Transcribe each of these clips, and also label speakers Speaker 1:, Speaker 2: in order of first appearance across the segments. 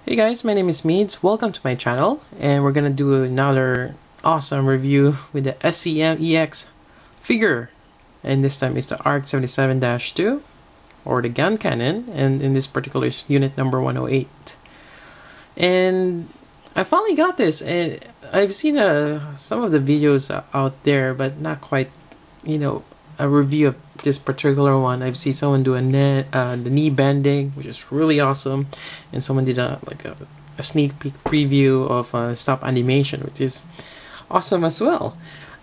Speaker 1: Hey guys, my name is Meads. Welcome to my channel, and we're gonna do another awesome review with the SCM EX figure, and this time it's the ARC-77-2 or the GunCannon, and in this particular is unit number 108. And I finally got this, and I've seen some of the videos out there, but not quite, a review of this particular one. I've seen someone do the knee bending, which is really awesome, and someone did a sneak peek preview of stop animation, which is awesome as well.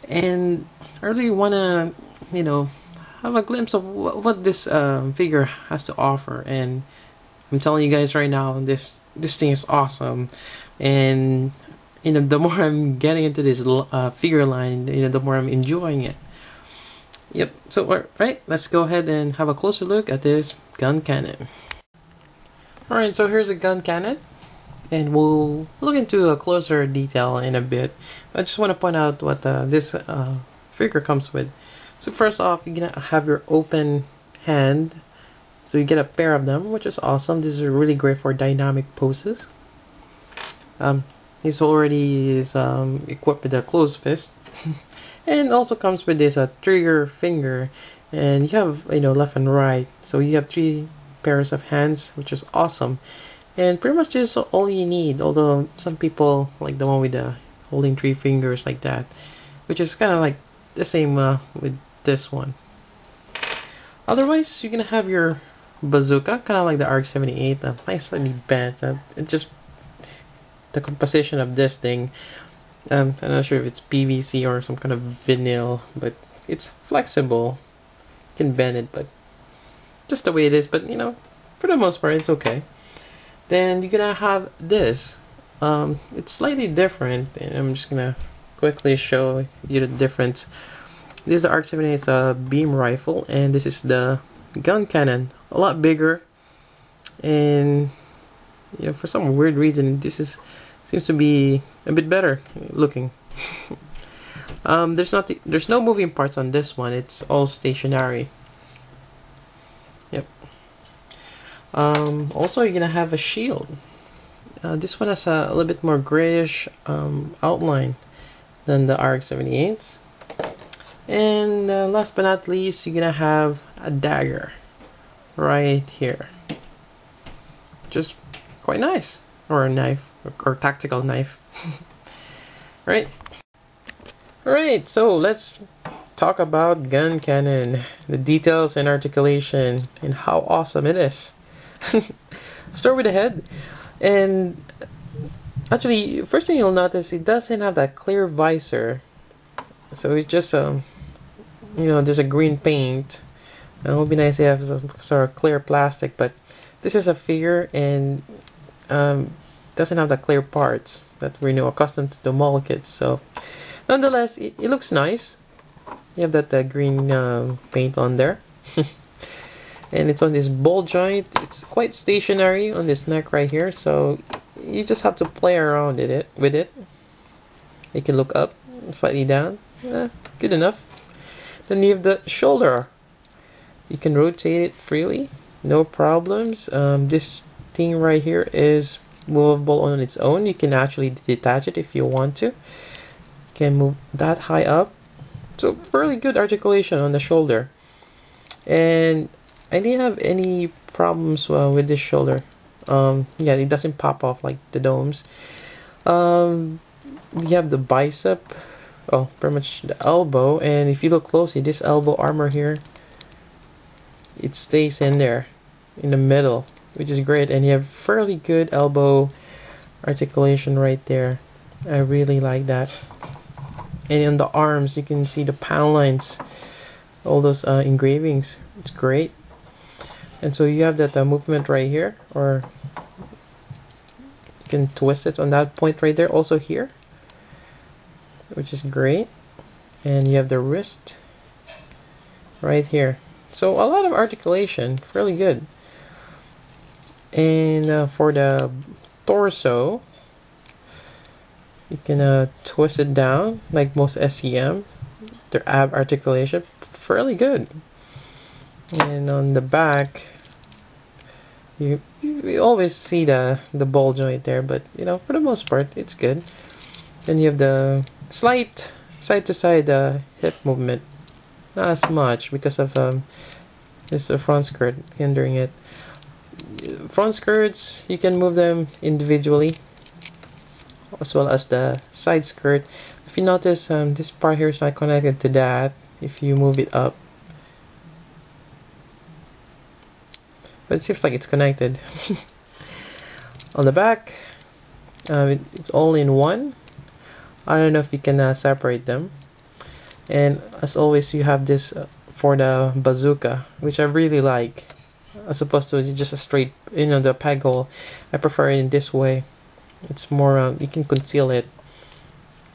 Speaker 1: And I really wanna, have a glimpse of what this figure has to offer. And I'm telling you guys right now, this thing is awesome. And the more I'm getting into this figure line, the more I'm enjoying it. Yep, so alright, let's go ahead and have a closer look at this GunCannon. Alright, so here's a GunCannon, and we'll look into a closer detail in a bit. I just want to point out what this figure comes with. So first off, you're gonna have your open hand, so you get a pair of them, which is awesome. This is really great for dynamic poses. This already is equipped with a closed fist. And also comes with this trigger finger, and you have left and right, so you have 3 pairs of hands, which is awesome. And pretty much this is all you need, although some people like the one with the holding 3 fingers like that, which is kind of like the same with this one. Otherwise, you're gonna have your bazooka, kind of like the ARC-78. Might slightly bent. It just the composition of this thing. I'm not sure if it's PVC or some kind of vinyl, but it's flexible. You can bend it, but just the way it is. But for the most part, it's okay. Then you're gonna have this. It's slightly different, and I'm just gonna quickly show you the difference. This is the ARC-78. It's a beam rifle, and this is the GunCannon. A lot bigger, and for some weird reason, seems to be a bit better looking. There's no moving parts on this one. It's all stationary. Yep. Also, you're gonna have a shield. This one has a little bit more grayish outline than the ARC-78's. And last but not least, you're gonna have a dagger right here, which is quite nice, or a knife. Or tactical knife. Right? Alright, so let's talk about GunCannon, the details and articulation, and how awesome it is. Start with the head. And actually, first thing you'll notice, it doesn't have that clear visor. So it's just there's a green paint. It would be nice to have some sort of clear plastic, but this is a figure, and doesn't have the clear parts that we're accustomed to the mall kits. So nonetheless, it looks nice. You have that green paint on there. And it's on this ball joint. It's quite stationary on this neck right here, so you just have to play around with it. You can look up, slightly down. Good enough. Then you have the shoulder. You can rotate it freely, no problems. This thing right here is movable on its own. You can actually detach it if you want to. You can move that high up. So fairly good articulation on the shoulder. And I didn't have any problems with this shoulder. Yeah, it doesn't pop off like the domes. You have the bicep, pretty much the elbow, and if you look closely, this elbow armor here, it stays in there in the middle, which is great. And you have fairly good elbow articulation right there. I really like that. And on the arms, you can see the panel lines, all those engravings. It's great. And so you have that movement right here, or you can twist it on that point right there, also here, which is great. And you have the wrist right here. So a lot of articulation, fairly good. And for the torso, you can twist it down like most SCM. Their ab articulation, fairly good. And on the back, you always see the ball joint there, but you know, for the most part it's good. Then you have the slight side to side hip movement, not as much because of this front skirt hindering it. Front skirts, you can move them individually as well as the side skirt. If you notice, this part here is not connected to that if you move it up, but it seems like it's connected. On the back, it's all in one. I don't know if you can separate them. And as always, you have this for the bazooka, which I really like, as opposed to just a straight, you know, the peg hole. I prefer it in this way. It's more, you can conceal it.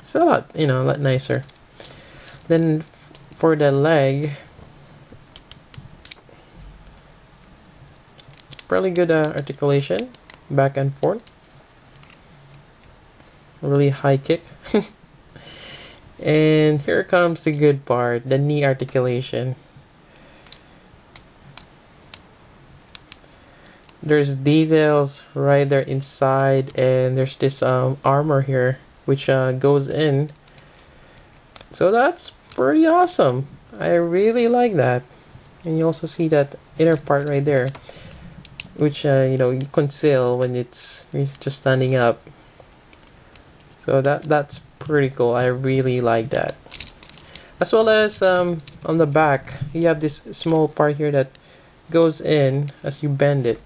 Speaker 1: It's a lot, you know, a lot nicer. Then for the leg, fairly good articulation, back and forth. Really high kick. And here comes the good part, the knee articulation. There's details right there inside, and there's this armor here which goes in. So that's pretty awesome. I really like that. And you also see that inner part right there, which you know, you conceal when it's just standing up. So that's pretty cool. I really like that. As well as on the back, you have this small part here that goes in as you bend it,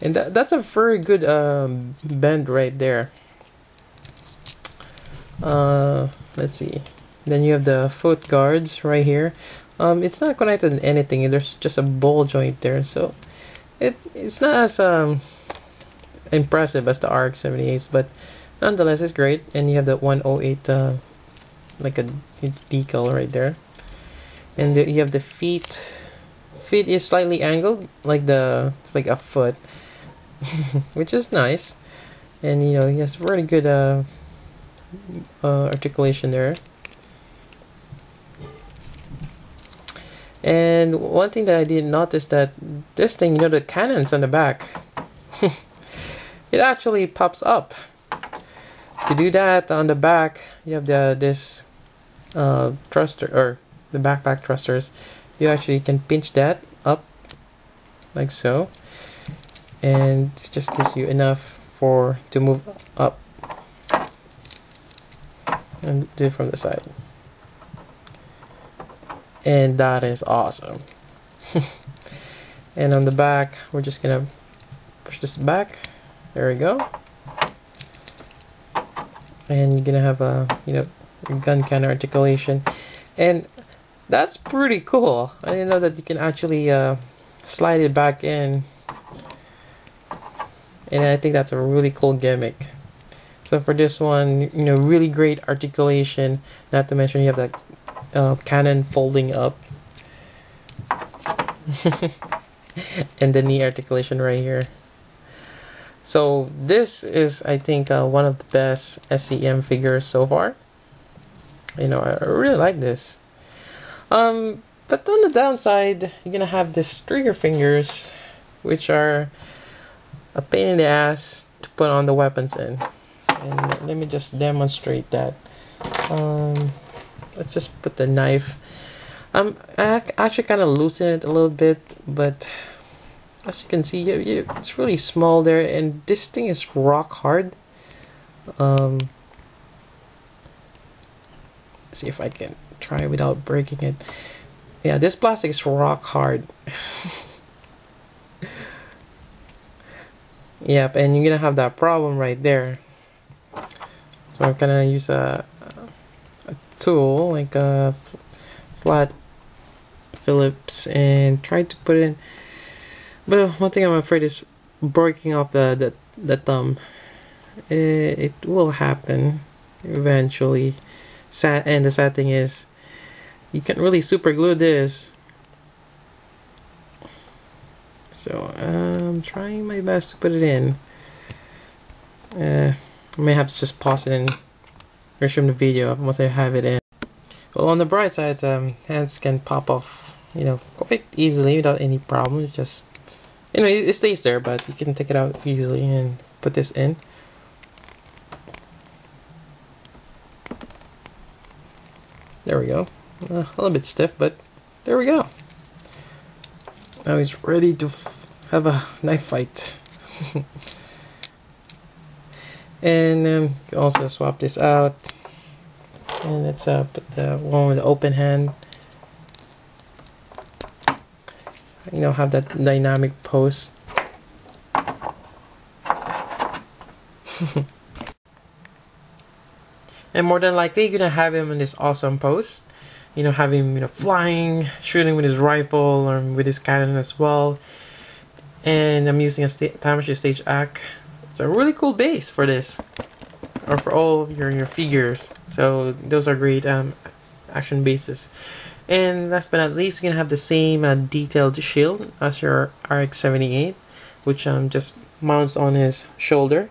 Speaker 1: and that's a very good bend right there. Let's see. Then you have the foot guards right here. It's not connected to anything. There's just a ball joint there, so it's not as impressive as the RX-78s, but nonetheless it's great. And you have the 108 like a decal right there, and you have the feet. Feet is slightly angled, like it's like a foot, which is nice. And you know, he has really good articulation there. And one thing that I didn't notice, that this thing, you know, the cannons on the back, it actually pops up. To do that, on the back you have this thruster, or the backpack thrusters. You actually can pinch that up like so, and this just gives you enough to move up, and do it from the side. And that is awesome. And on the back, we're just gonna push this back. There we go. And you're gonna have a, you know, GunCannon articulation, and that's pretty cool. I didn't know that you can actually slide it back in, and I think that's a really cool gimmick. So for this one, you know, really great articulation. Not to mention you have that cannon folding up, and the knee articulation right here. So this is, I think, one of the best SCM figures so far. You know, I really like this. But on the downside, you're gonna have these trigger fingers, which are a pain in the ass to put on the weapons in. And let me just demonstrate that. Let's just put the knife. I actually kind of loosen it a little bit, but as you can see, it's really small there, and this thing is rock hard. Let's see if I can try without breaking it. Yeah, this plastic is rock hard. Yep, and you're gonna have that problem right there. So I'm gonna use a tool, like a flat Phillips, and try to put it in. But one thing I'm afraid is breaking off the thumb. It will happen eventually. And the sad thing is, you can't really super glue this. So I'm trying my best to put it in. I may have to just pause it and resume the video once I have it in. Well, on the bright side, hands can pop off, you know, quite easily without any problem. Just Anyway, it stays there, but you can take it out easily and put this in. There we go. A little bit stiff, but there we go. Now he's ready to have a knife fight. And you can also swap this out. And let's put the one with the open hand. You know, have that dynamic pose. And more than likely, you're gonna have him in this awesome pose. You know, have him, you know, flying, shooting with his rifle or with his cannon as well. And I'm using a time machine stage act. It's a really cool base for this, or for all of your figures. So those are great action bases. And last but not least, you're gonna have the same detailed shield as your RX-78, which just mounts on his shoulder.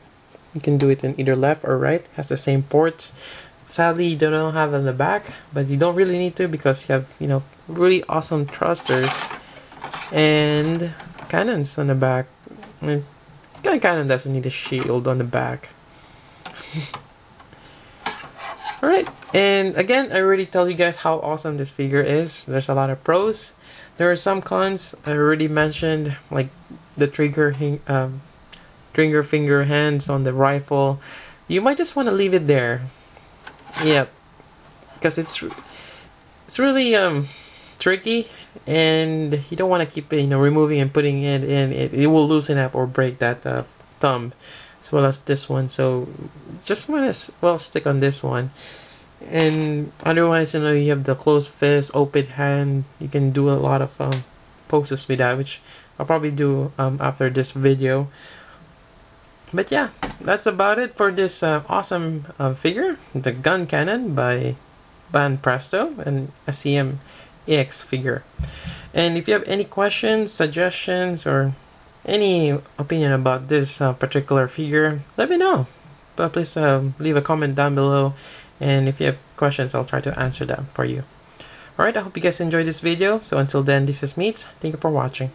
Speaker 1: You can do it in either left or right. Has the same ports. Sadly, you don't have it on the back, but you don't really need to because you have, you know, really awesome thrusters and cannons on the back. And cannon doesn't need a shield on the back. Alright, and again, I already tell you guys how awesome this figure is. There's a lot of pros. There are some cons I already mentioned, like the trigger finger hands on the rifle. You might just want to leave it there. Yep, because it's really tricky, and you don't want to keep it, you know, removing and putting it in. It will loosen up or break that thumb, as well as this one. So just might as well stick on this one. And otherwise, you know, you have the closed fist, open hand. You can do a lot of poses with that, which I'll probably do after this video. But yeah, that's about it for this awesome figure, the GunCannon by Presto, and SCM EX figure. And if you have any questions, suggestions, or any opinion about this particular figure, let me know. But please leave a comment down below, and if you have questions, I'll try to answer them for you. Alright, I hope you guys enjoyed this video. So until then, this is Meads. Thank you for watching.